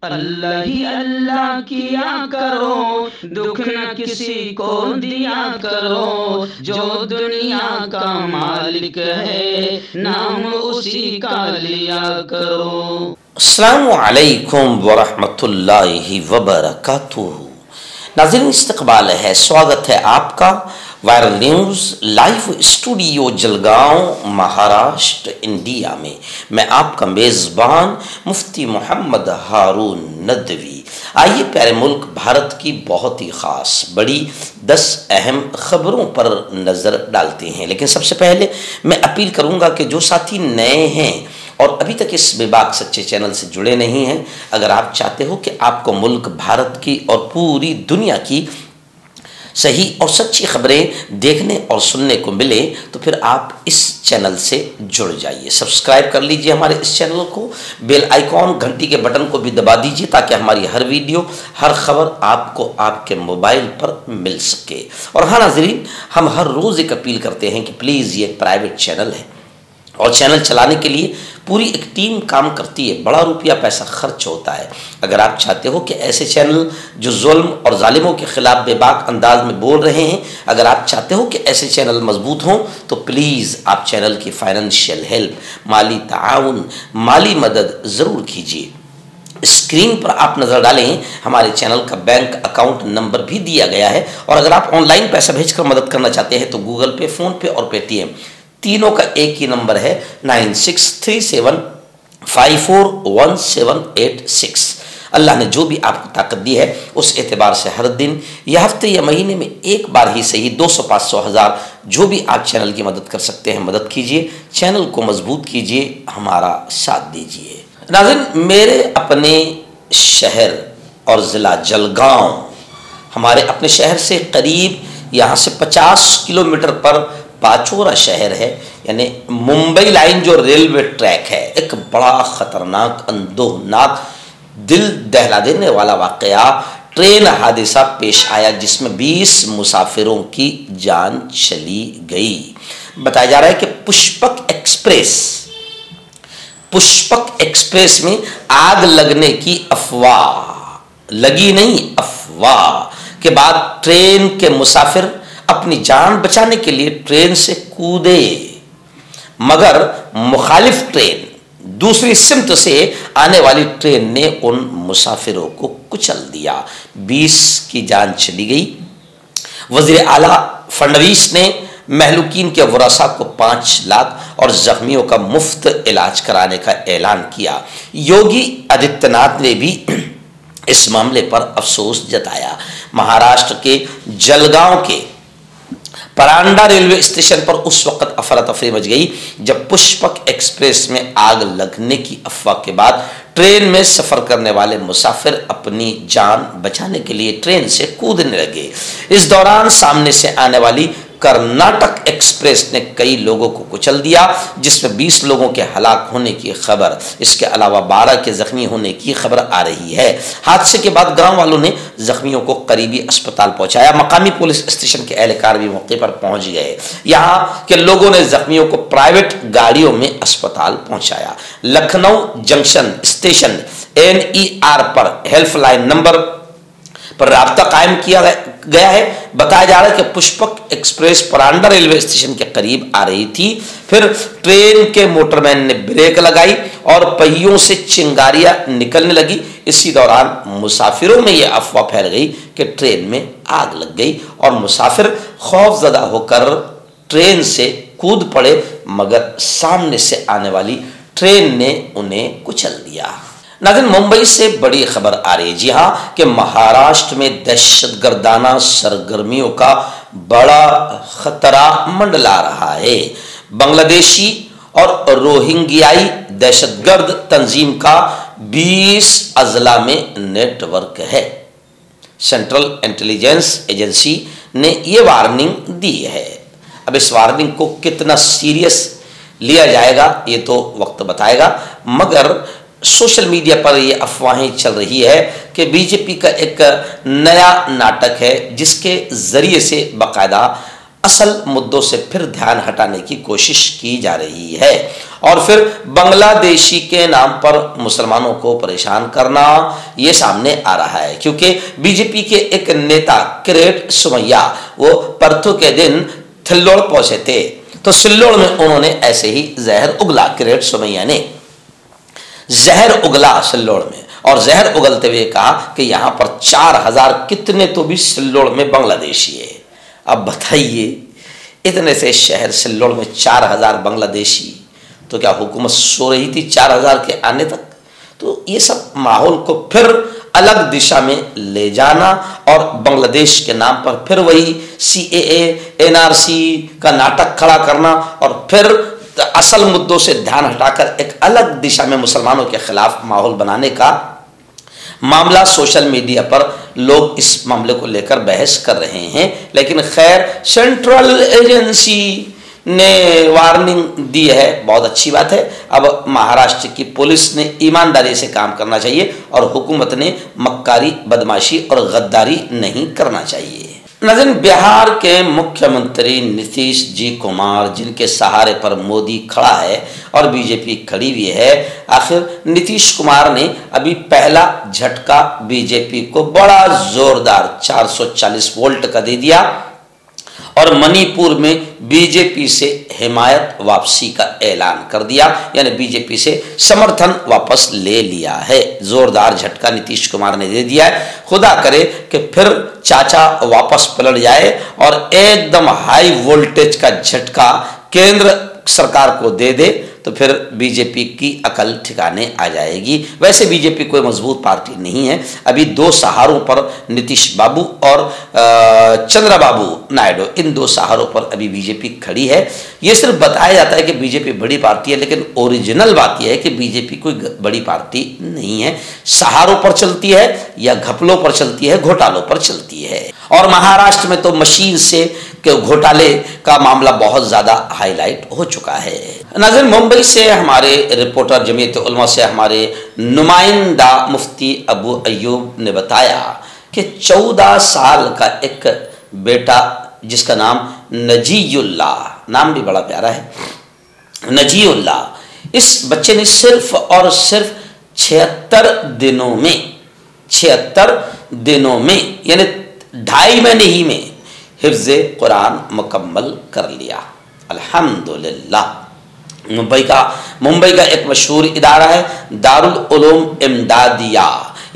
अल्लाह ही अल्लाह किया करो, दुख न किसी को दिया करो। जो दुनिया का मालिक है, नाम उसी का लिया करो। अस्सलामु अलैकुम वरहमतुल्लाहि वबरकातुहू। नाज़रीन, इस्तक़बाल है, स्वागत है आपका viral news live studio Jalgaon, Maharashtra, India में। मैं आपका मेज़बान मुफ्ती मोहम्मद हारून नदवी। आइए प्यारे मुल्क भारत की बहुत ही ख़ास बड़ी 10 अहम ख़बरों पर नज़र डालते हैं। लेकिन सबसे पहले मैं अपील करूँगा कि जो साथी नए हैं और अभी तक इस बेबाक सच्चे चैनल से जुड़े नहीं हैं, अगर आप चाहते हो कि आपको मुल्क भारत की और पूरी दुनिया की सही और सच्ची खबरें देखने और सुनने को मिले, तो फिर आप इस चैनल से जुड़ जाइए। सब्सक्राइब कर लीजिए हमारे इस चैनल को, बेल आइकॉन घंटी के बटन को भी दबा दीजिए ताकि हमारी हर वीडियो, हर खबर आपको आपके मोबाइल पर मिल सके। और हाँ नाज़रीन, हम हर रोज़ एक अपील करते हैं कि प्लीज़, ये एक प्राइवेट चैनल है और चैनल चलाने के लिए पूरी एक टीम काम करती है, बड़ा रुपया पैसा खर्च होता है। अगर आप चाहते हो कि ऐसे चैनल जो जुल्म और जालिमों के ख़िलाफ़ बेबाक अंदाज में बोल रहे हैं, अगर आप चाहते हो कि ऐसे चैनल मजबूत हों, तो प्लीज़ आप चैनल की फाइनेंशियल हेल्प, माली ताउन, माली मदद ज़रूर कीजिए। स्क्रीन पर आप नज़र डालें, हमारे चैनल का बैंक अकाउंट नंबर भी दिया गया है। और अगर आप ऑनलाइन पैसा भेजकर मदद करना चाहते हैं तो गूगल पे, फ़ोन पे और पेटीएम तीनों का एक ही नंबर है 9637541786। अल्लाह ने जो भी आपको ताकत दी है उस एतबार से हर दिन या हफ्ते या महीने में एक बार ही सही 200, 500, 1000 जो भी आप चैनल की मदद कर सकते हैं मदद कीजिए, चैनल को मजबूत कीजिए, हमारा साथ दीजिए। नाज़रीन, मेरे अपने शहर और ज़िला जलगांव, हमारे अपने शहर से करीब यहाँ से 50 किलोमीटर पर पाचोरा शहर है, यानी मुंबई लाइन जो रेलवे ट्रैक है। एक बड़ा ख़तरनाक, अंदोहनाक, दिल दहला देने वाला वाक़या ट्रेन हादसा पेश आया जिसमें 20 मुसाफिरों की जान चली गई। बताया जा रहा है कि पुष्पक एक्सप्रेस में आग लगने की अफवाह लगी, नहीं अफवाह के बाद ट्रेन के मुसाफिर अपनी जान बचाने के लिए ट्रेन से कूदे, मगर मुखालिफ ट्रेन, दूसरी सिमत से आने वाली ट्रेन ने उन मुसाफिरों को कुचल दिया। 20 की जान चली गई। वज़ीर आला फडणवीस ने महलूकीन के वरासा को 5 लाख और जख्मियों का मुफ्त इलाज कराने का ऐलान किया। योगी आदित्यनाथ ने भी इस मामले पर अफसोस जताया। महाराष्ट्र के जलगांव के परांडा रेलवे स्टेशन पर उस वक्त अफरा तफरी मच गई जब पुष्पक एक्सप्रेस में आग लगने की अफवाह के बाद ट्रेन में सफ़र करने वाले मुसाफिर अपनी जान बचाने के लिए ट्रेन से कूदने लगे। इस दौरान सामने से आने वाली कर्नाटक एक्सप्रेस ने कई लोगों को कुचल दिया, जिसमें 20 लोगों के हलाक होने की खबर, इसके अलावा 12 के जख्मी होने की खबर आ रही है। हादसे के बाद गांव वालों ने जख्मियों को करीबी अस्पताल पहुंचाया। मकामी पुलिस स्टेशन के एहलकार भी मौके पर पहुंच गए। यहाँ के लोगों ने जख्मियों को प्राइवेट गाड़ियों में अस्पताल पहुंचाया। लखनऊ जंक्शन स्टेशन NER पर हेल्पलाइन नंबर पर राब्ता कायम किया गया है। बताया जा रहा है कि Pushpak express Paranda railway station के करीब आ रही थी, फिर ट्रेन के मोटरमैन ने ब्रेक लगाई और पहियों से चिंगारियां निकलने लगी। इसी दौरान मुसाफिरों में यह अफवाह फैल गई कि ट्रेन में आग लग गई और मुसाफिर खौफजदा होकर ट्रेन से कूद पड़े, मगर सामने से आने वाली ट्रेन ने उन्हें कुचल दिया। नाज़रीन, मुंबई से बड़ी खबर आ रही है। जी हाँ, कि महाराष्ट्र में दहशतगर्दाना सरगर्मियों का बड़ा खतरा मंडला रहा है। बांग्लादेशी और रोहिंग्याई दहशतगर्द तंजीम का 20 अजला में नेटवर्क है। सेंट्रल इंटेलिजेंस एजेंसी ने यह वार्निंग दी है। अब इस वार्निंग को कितना सीरियस लिया जाएगा ये तो वक्त बताएगा, मगर सोशल मीडिया पर ये अफवाहें चल रही है कि बीजेपी का एक नया नाटक है जिसके ज़रिए से बाकायदा असल मुद्दों से फिर ध्यान हटाने की कोशिश की जा रही है। और फिर बांग्लादेशी के नाम पर मुसलमानों को परेशान करना, ये सामने आ रहा है। क्योंकि बीजेपी के एक नेता किरीट सोमैया वो परसों के दिन थिल्लोड़ पहुंचे थे, तो सिल्लोड़ में उन्होंने ऐसे ही जहर उगला। किरीट सोमैया ने जहर उगला सिल्लोड़ में, और जहर उगलते हुए कहा कि यहां पर 4000 कितने तो भी सिल्लोड़ में बांग्लादेशी है। अब बताइए, इतने से शहर सिल्लोड़ में 4000 बांग्लादेशी, तो क्या हुकूमत सो रही थी 4000 के आने तक? तो ये सब माहौल को फिर अलग दिशा में ले जाना और बांग्लादेश के नाम पर फिर वही CAA NRC का नाटक खड़ा करना और फिर असल मुद्दों से ध्यान हटाकर एक अलग दिशा में मुसलमानों के खिलाफ माहौल बनाने का मामला सोशल मीडिया पर लोग इस मामले को लेकर बहस कर रहे हैं। लेकिन खैर, सेंट्रल एजेंसी ने वार्निंग दी है, बहुत अच्छी बात है। अब महाराष्ट्र की पुलिस ने ईमानदारी से काम करना चाहिए और हुकूमत ने मक्कारी, बदमाशी और गद्दारी नहीं करना चाहिए। नाज़रीन, बिहार के मुख्यमंत्री नीतीश जी कुमार, जिनके सहारे पर मोदी खड़ा है और बीजेपी खड़ी हुई है, आखिर नीतीश कुमार ने अभी पहला झटका बीजेपी को बड़ा जोरदार 440 वोल्ट का दे दिया और मणिपुर में बीजेपी से हिमायत वापसी का ऐलान कर दिया, यानी बीजेपी से समर्थन वापस ले लिया है। जोरदार झटका नीतीश कुमार ने दे दिया है। खुदा करे कि फिर चाचा वापस पलट जाए और एकदम हाई वोल्टेज का झटका केंद्र सरकार को दे दे, तो फिर बीजेपी की अकल ठिकाने आ जाएगी। वैसे बीजेपी कोई मजबूत पार्टी नहीं है। अभी दो सहारों पर नीतीश बाबू और चंद्रबाबू नायडू, इन दो सहारों पर अभी बीजेपी खड़ी है। ये सिर्फ बताया जाता है कि बीजेपी बड़ी पार्टी है, लेकिन ओरिजिनल बात यह है कि बीजेपी कोई बड़ी पार्टी नहीं है। सहारों पर चलती है या घपलों पर चलती है, घोटालों पर चलती है। और महाराष्ट्र में तो मशीन से घोटाले का मामला बहुत ज्यादा हाईलाइट हो चुका है। नाज़रीन, मुंबई से हमारे रिपोर्टर, जमीयत उलमा से हमारे नुमाइंदा मुफ्ती अबू अयूब ने बताया कि 14 साल का एक बेटा जिसका नाम नजीउल्लाह, नाम भी बड़ा प्यारा है, नजीउल्लाह, इस बच्चे ने सिर्फ और सिर्फ 76 दिनों में यानी 2.5 महीने ही में हिफ्ज़ कुरान मुकम्मल कर लिया। अल्हम्दुलिल्लाह। मुंबई का एक मशहूर इदारा है दारुल उलूम इमदादिया।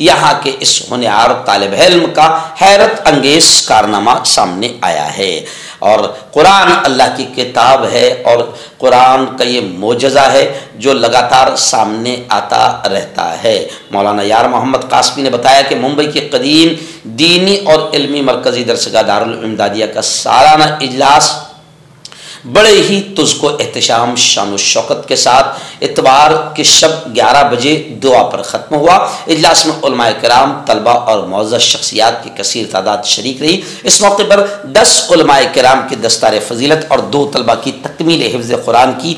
यहाँ के इस होनहार तालिब इल्म का हैरत अंगेज कारनामा सामने आया है। और कुरान अल्लाह की किताब है और कुरान का ये मोजज़ा है जो लगातार सामने आता रहता है। मौलाना यार मोहम्मद कासमी ने बताया कि मुंबई के कदीम दीनी और इल्मी मरकज़ी दरसगाह दारुल इमदादिया का सालाना इजलास बड़े ही तुझको एहतशाम, शान शौकत के साथ इतवार की शब 11 बजे दुआ पर ख़त्म हुआ। इजलास में उलमाए किराम, तलबा और मौज़्ज़ज़ शख्सियात की कसीर तादाद शरीक रही। इस मौके पर 10 उलमाए किराम की दस्तार फजीलत और 2 तलबा की तकमील हिफ्ज़ कुरान की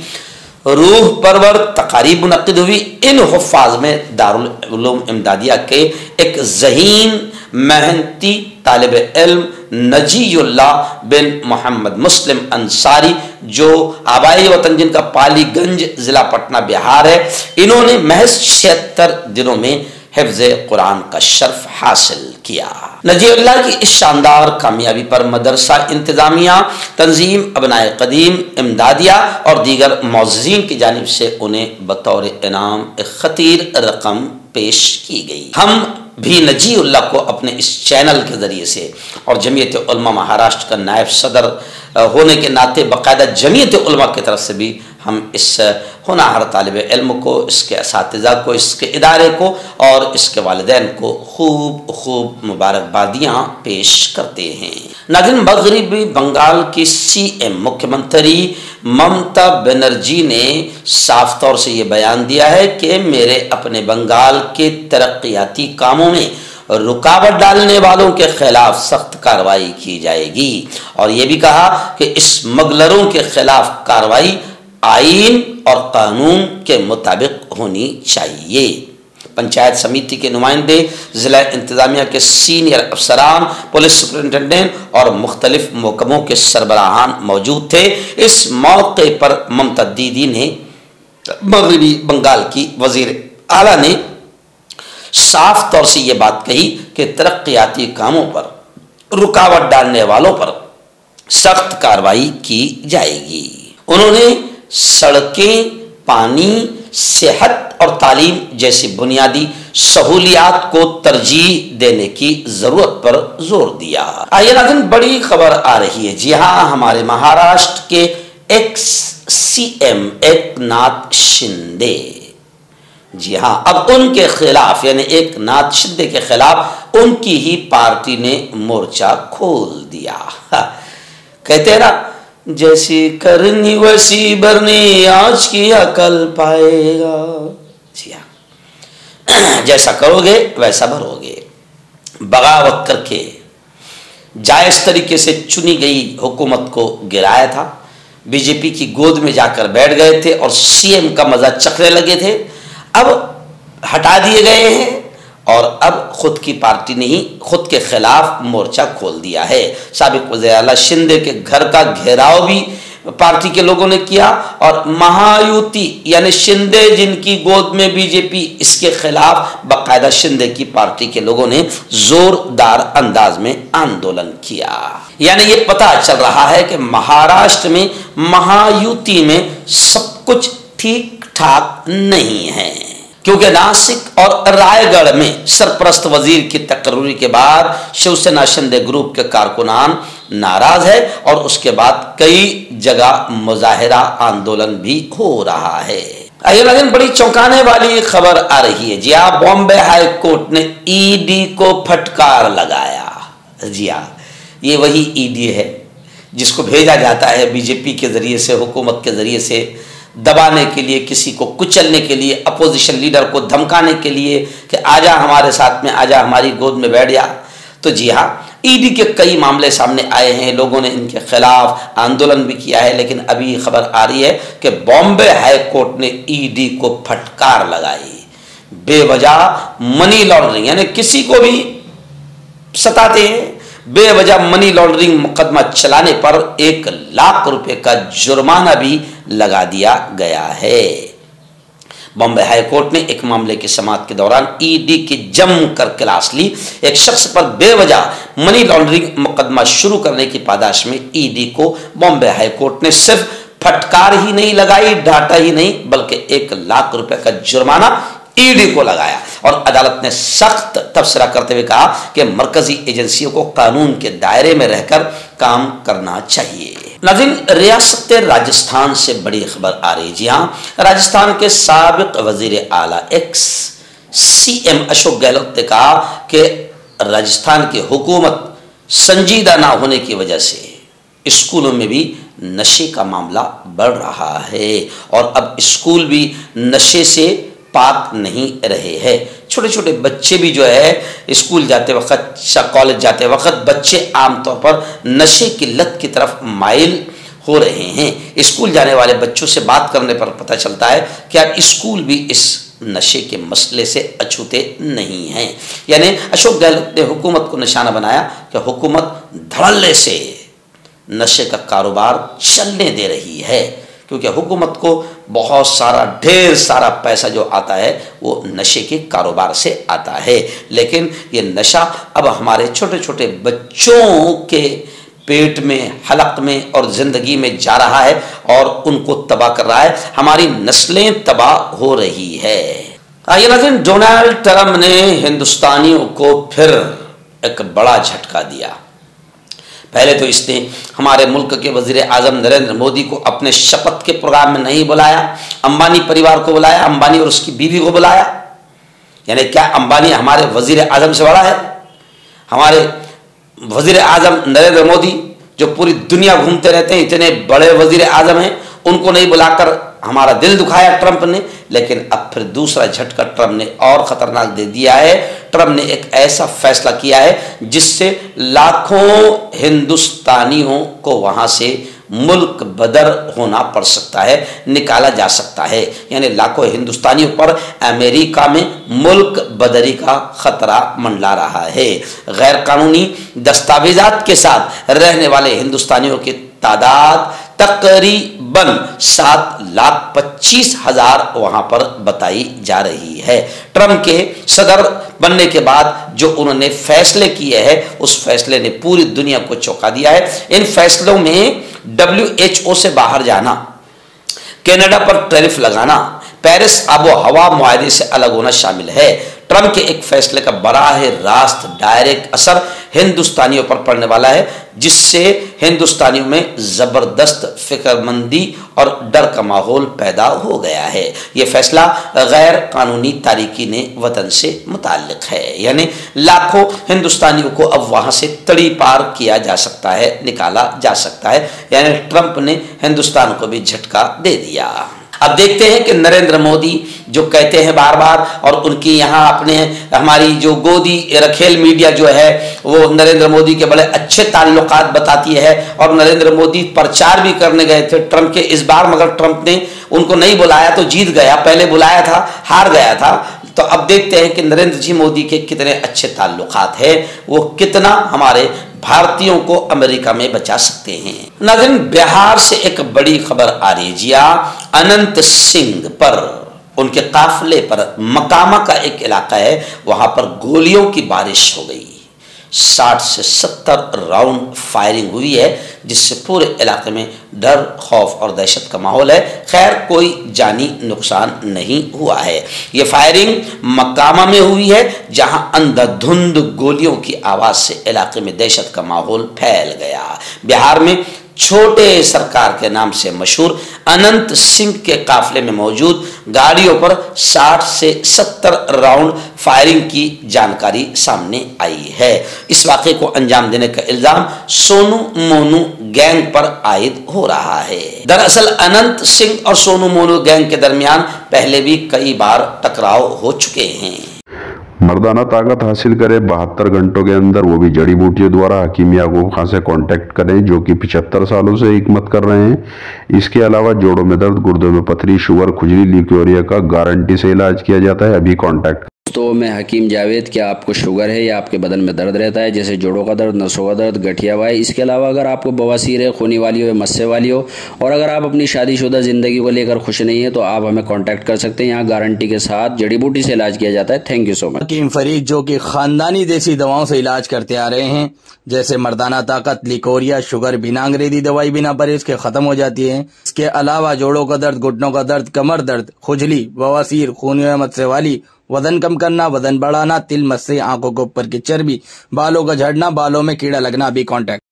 रूह परवर तकारीब मुनक़्क़िद हुई। इन हुफ़्फ़ाज़ में दारुल उलूम इमदादिया के एक ज़हीन मेहनती तालिब इल्म नजीउल्लाह बिन मोहम्मद मुस्लिम अंसारी, जो आबाई वतन जिनका पालीगंज ज़िला पटना बिहार है, इन्होंने महज 76 दिनों में हिफ्ज़ कुरान का शर्फ हासिल किया। नजीउल्लाह की इस शानदार कामयाबी पर मदरसा इंतज़ामिया, तंजीम अबनाए कदीम इमदादिया और दीगर मौज़्ज़ीन की जानिब से उन्हें बतौर इनाम एक खतीर रकम पेश की गई। हम भी नजीउल्लाह को अपने इस चैनल के ज़रिए से और जमीयत उलमा महाराष्ट्र का नायब सदर होने के नाते बाकायदा जमीयत उलमा की तरफ से भी हम इस होनहार तालिब इल्म को, इसके असातिज़ा को, इसके इदारे को और इसके वालिदैन को खूब मुबारकबादियाँ पेश करते हैं। नाज़रीन, मग़रिबी बंगाल की CM मुख्यमंत्री ममता बनर्जी ने साफ तौर से ये बयान दिया है कि मेरे अपने बंगाल के तरक्याती कामों में रुकावट डालने वालों के खिलाफ सख्त कार्रवाई की जाएगी। और ये भी कहा कि इस स्मगलरों के खिलाफ कार्रवाई आईन और कानून के मुताबिक होनी चाहिए। पंचायत समिति के नुमाइंदे, जिला इंतजामिया के सीनियर अफसरान, पुलिस सुपरिटेंडेंट और मुख्तलिफ महकमों के सरबराहान मौजूद थे। इस मौके पर ममता दीदी ने मगरबी बंगाल की वजीर आला ने साफ तौर से यह बात कही कि तरक्याती कामों पर रुकावट डालने वालों पर सख्त कार्रवाई की जाएगी। उन्होंने सड़कें, पानी, सेहत और तालीम जैसी बुनियादी सहूलियात को तरजीह देने की जरूरत पर जोर दिया। आइए नाज़रीन, बड़ी खबर आ रही है। जी हाँ, हमारे महाराष्ट्र के एक्स सीएम एकनाथ शिंदे, जी हाँ, अब उनके खिलाफ यानी एकनाथ शिंदे के खिलाफ उनकी ही पार्टी ने मोर्चा खोल दिया। कहते हैं ना, जैसी करनी वैसी भरनी, आज किया कल पाएगा। जी हाँ, जैसा करोगे वैसा भरोगे। बगावत करके जायज तरीके से चुनी गई हुकूमत को गिराया था, बीजेपी की गोद में जाकर बैठ गए थे और सीएम का मजा चखने लगे थे। अब हटा दिए गए हैं और अब खुद की पार्टी ने ही खुद के खिलाफ मोर्चा खोल दिया है। साबिक वज़ीर आला शिंदे के घर का घेराव भी पार्टी के लोगों ने किया और महायुति यानी शिंदे जिनकी गोद में बीजेपी, इसके खिलाफ बाकायदा शिंदे की पार्टी के लोगों ने जोरदार अंदाज में आंदोलन किया। यानी ये पता चल रहा है कि महाराष्ट्र में महायुति में सब कुछ ठीक ठाक नहीं है, क्योंकि नासिक और रायगढ़ में सरपरस्त वजीर की तकर्री के बाद शिवसेना शिंदे ग्रुप के कारकुनान नाराज है और उसके बाद कई जगह मुजाहिरा आंदोलन भी हो रहा है। लेकिन बड़ी चौंकाने वाली खबर आ रही है। जी हाँ, बॉम्बे हाई कोर्ट ने ईडी को फटकार लगाया। जी हाँ, ये वही ईडी है जिसको भेजा जाता है बीजेपी के जरिए से, हुकूमत के जरिए से दबाने के लिए, किसी को कुचलने के लिए, अपोजिशन लीडर को धमकाने के लिए कि आजा हमारे साथ में, आजा हमारी गोद में बैठ जा। तो जी हाँ, ईडी के कई मामले सामने आए हैं, लोगों ने इनके खिलाफ आंदोलन भी किया है। लेकिन अभी खबर आ रही है कि बॉम्बे हाई कोर्ट ने ईडी को फटकार लगाई। बेवजह मनी लॉन्ड्रिंग यानी किसी को भी सताते हैं, बेवजह मनी लॉन्ड्रिंग मुकदमा चलाने पर 1 लाख रुपए का जुर्माना भी लगा दिया गया है। बॉम्बे हाई कोर्ट ने एक मामले की समाअत के दौरान ईडी की जमकर क्लास ली। एक शख्स पर बेवजह मनी लॉन्ड्रिंग मुकदमा शुरू करने की पादाश में ईडी को बॉम्बे हाई कोर्ट ने सिर्फ फटकार ही नहीं लगाई, डांटा ही नहीं, बल्कि 1 लाख रुपए का जुर्माना ईडी को लगाया। और अदालत ने सख्त तबसरा करते हुए कहा कि मरकजी एजेंसियों को कानून के दायरे में रहकर काम करना चाहिए। नाज़रीन, रियासत राजस्थान से बड़ी खबर आ रही है। जी हाँ, राजस्थान के साबिक वजीर आला एक्स सीएम अशोक गहलोत ने कहा कि राजस्थान की हुकूमत संजीदा ना होने की वजह से स्कूलों में भी नशे का मामला बढ़ रहा है और अब स्कूल भी नशे से पाक नहीं रहे हैं। छोटे छोटे बच्चे भी जो है स्कूल जाते वक्त, कॉलेज जाते वक्त बच्चे आमतौर पर नशे की लत की तरफ माइल हो रहे हैं। स्कूल जाने वाले बच्चों से बात करने पर पता चलता है कि यार स्कूल भी इस नशे के मसले से अछूते नहीं हैं। यानी अशोक गहलोत ने हुकूमत को निशाना बनाया कि हुकूमत धड़ल्ले से नशे का कारोबार चलने दे रही है, क्योंकि हुकूमत को बहुत सारा, ढेर सारा पैसा जो आता है वो नशे के कारोबार से आता है। लेकिन ये नशा अब हमारे छोटे छोटे बच्चों के पेट में, हलक में और ज़िंदगी में जा रहा है और उनको तबाह कर रहा है। हमारी नस्लें तबाह हो रही है। आइए नाज़रीन, डोनाल्ड ट्रंप ने हिंदुस्तानियों को फिर एक बड़ा झटका दिया। पहले तो इसने हमारे मुल्क के वजीर आजम नरेंद्र मोदी को अपने शपथ के प्रोग्राम में नहीं बुलाया, अंबानी परिवार को बुलाया, अंबानी और उसकी बीवी को बुलाया। यानी क्या अंबानी हमारे वजीर आजम से बड़ा है? हमारे वजीर आजम नरेंद्र मोदी जो पूरी दुनिया घूमते रहते हैं, इतने बड़े वजीर आजम हैं, उनको नहीं बुलाकर हमारा दिल दुखाया ट्रंप ने। लेकिन अब फिर दूसरा झटका ट्रंप ने और खतरनाक दे दिया है। ट्रंप ने एक ऐसा फैसला किया है जिससे लाखों हिंदुस्तानियों को वहां से मुल्क बदर होना पड़ सकता है, निकाला जा सकता है। यानी लाखों हिंदुस्तानियों पर अमेरिका में मुल्क बदरी का खतरा मंडरा रहा है। गैर कानूनी दस्तावेजात के साथ रहने वाले हिंदुस्तानियों की तादाद तकरीबन 7,25,000 वहां पर बताई जा रही है। ट्रंप के सदर बनने के बाद जो उन्होंने फैसले किए हैं, उस फैसले ने पूरी दुनिया को चौंका दिया है। इन फैसलों में WHO से बाहर जाना, कनाडा पर टैरिफ लगाना, पेरिस आबो हवा मुआहदे से अलग होना शामिल है। ट्रंप के एक फैसले का बराह रास्त डायरेक्ट असर हिंदुस्तानियों पर पड़ने वाला है, जिससे हिंदुस्तानियों में जबरदस्त फिक्रमंदी और डर का माहौल पैदा हो गया है। यह फैसला गैर कानूनी तारीकीन वतन से मुताल्लिक है, यानी लाखों हिंदुस्तानियों को अब वहां से तड़ी पार किया जा सकता है, निकाला जा सकता है। यानी ट्रंप ने हिंदुस्तान को भी झटका दे दिया। अब देखते हैं कि नरेंद्र मोदी जो कहते हैं बार बार, और उनकी यहाँ अपने हमारी जो गोदी रखेल मीडिया जो है वो नरेंद्र मोदी के बड़े अच्छे ताल्लुकात बताती है, और नरेंद्र मोदी प्रचार भी करने गए थे ट्रंप के इस बार, मगर ट्रंप ने उनको नहीं बुलाया तो जीत गया, पहले बुलाया था हार गया था। तो अब देखते हैं कि नरेंद्र जी मोदी के कितने अच्छे ताल्लुकात हैं, वो कितना हमारे भारतीयों को अमेरिका में बचा सकते हैं। नाज़रीन, बिहार से एक बड़ी खबर आ रही है। जिया अनंत सिंह पर, उनके काफिले पर, मकामा का एक इलाका है, वहां पर गोलियों की बारिश हो गई। 60 से 70 राउंड फायरिंग हुई है, जिससे पूरे इलाके में डर, खौफ और दहशत का माहौल है। खैर कोई जानी नुकसान नहीं हुआ है। यह फायरिंग मकामा में हुई है, जहां अंधाधुंध गोलियों की आवाज से इलाके में दहशत का माहौल फैल गया। बिहार में छोटे सरकार के नाम से मशहूर अनंत सिंह के काफिले में मौजूद गाड़ियों पर 60 से 70 राउंड फायरिंग की जानकारी सामने आई है। इस वाक़े को अंजाम देने का इल्जाम सोनू मोनू गैंग पर आयद हो रहा है। दरअसल अनंत सिंह और सोनू मोनू गैंग के दरमियान पहले भी कई बार टकराव हो चुके हैं। मर्दाना ताकत हासिल करें 72 घंटों के अंदर, वो भी जड़ी बूटियों द्वारा। हकीम याकूब खान से कांटेक्ट करें, जो कि 75 सालों से हिकमत कर रहे हैं। इसके अलावा जोड़ों में दर्द, गुर्दों में पथरी, शुगर, खुजली, ल्यूकेरिया का गारंटी से इलाज किया जाता है। अभी कांटेक्ट। तो मैं हकीम जावेद, क्या आपको शुगर है या आपके बदन में दर्द रहता है, जैसे जोड़ों का दर्द, नसों का दर्द, गठिया वाई? इसके अलावा अगर आपको बवासीर है, खूनी वाली हो या मस्से वाली हो, और अगर आप अपनी शादीशुदा ज़िंदगी को लेकर खुश नहीं है, तो आप हमें कांटेक्ट कर सकते हैं। यहाँ गारंटी के साथ जड़ी बूटी से इलाज किया जाता है। Thank you so much. हकीम फरीद जो कि खानदानी देसी दवाओं से इलाज करते आ रहे हैं, जैसे मर्दाना ताकत, लिकोरिया, शुगर, बिना अंग्रेजी दवाई, बिना परहेज के खत्म हो जाती है। इसके अलावा जोड़ों का दर्द, घुटनों का दर्द, कमर दर्द, खुजली, बवासीर, खूनी या मस्से वाली, वजन कम करना, वजन बढ़ाना, तिल, मस्से, आंखों के ऊपर की चर्बी, बालों का झड़ना, बालों में कीड़ा लगना, भी कांटेक्ट।